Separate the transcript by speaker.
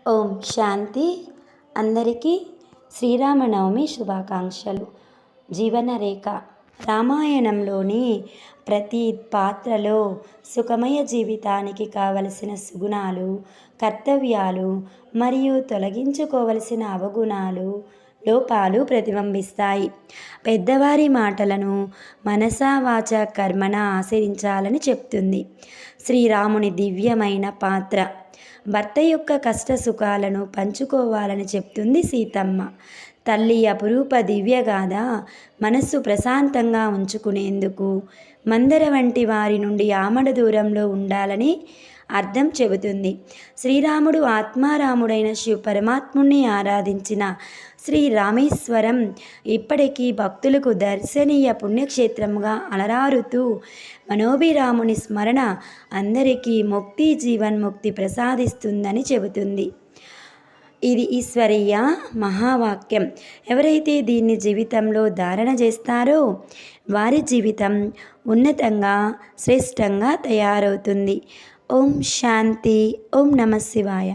Speaker 1: ఓం శాంతి. అందరికీ శ్రీరామనవమి శుభాకాంక్షలు. జీవనరేఖ. రామాయణంలోని ప్రతి పాత్రలో సుఖమయ జీవితానికి కావలసిన సుగుణాలు, కర్తవ్యాలు మరియు తొలగించుకోవలసిన అవగుణాలు, లోపాలు ప్రతిబింబిస్తాయి. పెద్దవారి మాటలను మనసా వాచ కర్మణ ఆచరించాలని చెప్తుంది. శ్రీరాముని దివ్యమైన పాత్ర. భర్త యొక్క కష్ట సుఖాలను పంచుకోవాలని చెప్తుంది సీతమ్మ. తల్లి అపురూప దివ్యగాథ మనస్సు ప్రశాంతంగా ఉంచుకునేందుకు మందర వంటి వారి నుండి ఆమడ దూరంలో ఉండాలని అర్థం చెబుతుంది. శ్రీరాముడు ఆత్మారాముడైన శివ పరమాత్ముణ్ణి ఆరాధించిన శ్రీరామేశ్వరం ఇప్పటికీ భక్తులకు దర్శనీయ పుణ్యక్షేత్రముగా అలరారుతూ మనోభిరాముని స్మరణ అందరికీ ముక్తి జీవన్ముక్తి ప్రసాదిస్తుందని చెబుతుంది. ఇది ఈశ్వరీయ మహావాక్యం. ఎవరైతే దీన్ని జీవితంలో ధారణ చేస్తారో వారి జీవితం ఉన్నతంగా శ్రేష్టంగా తయారవుతుంది. ఓం శాంతి. ఓం నమః శివాయ.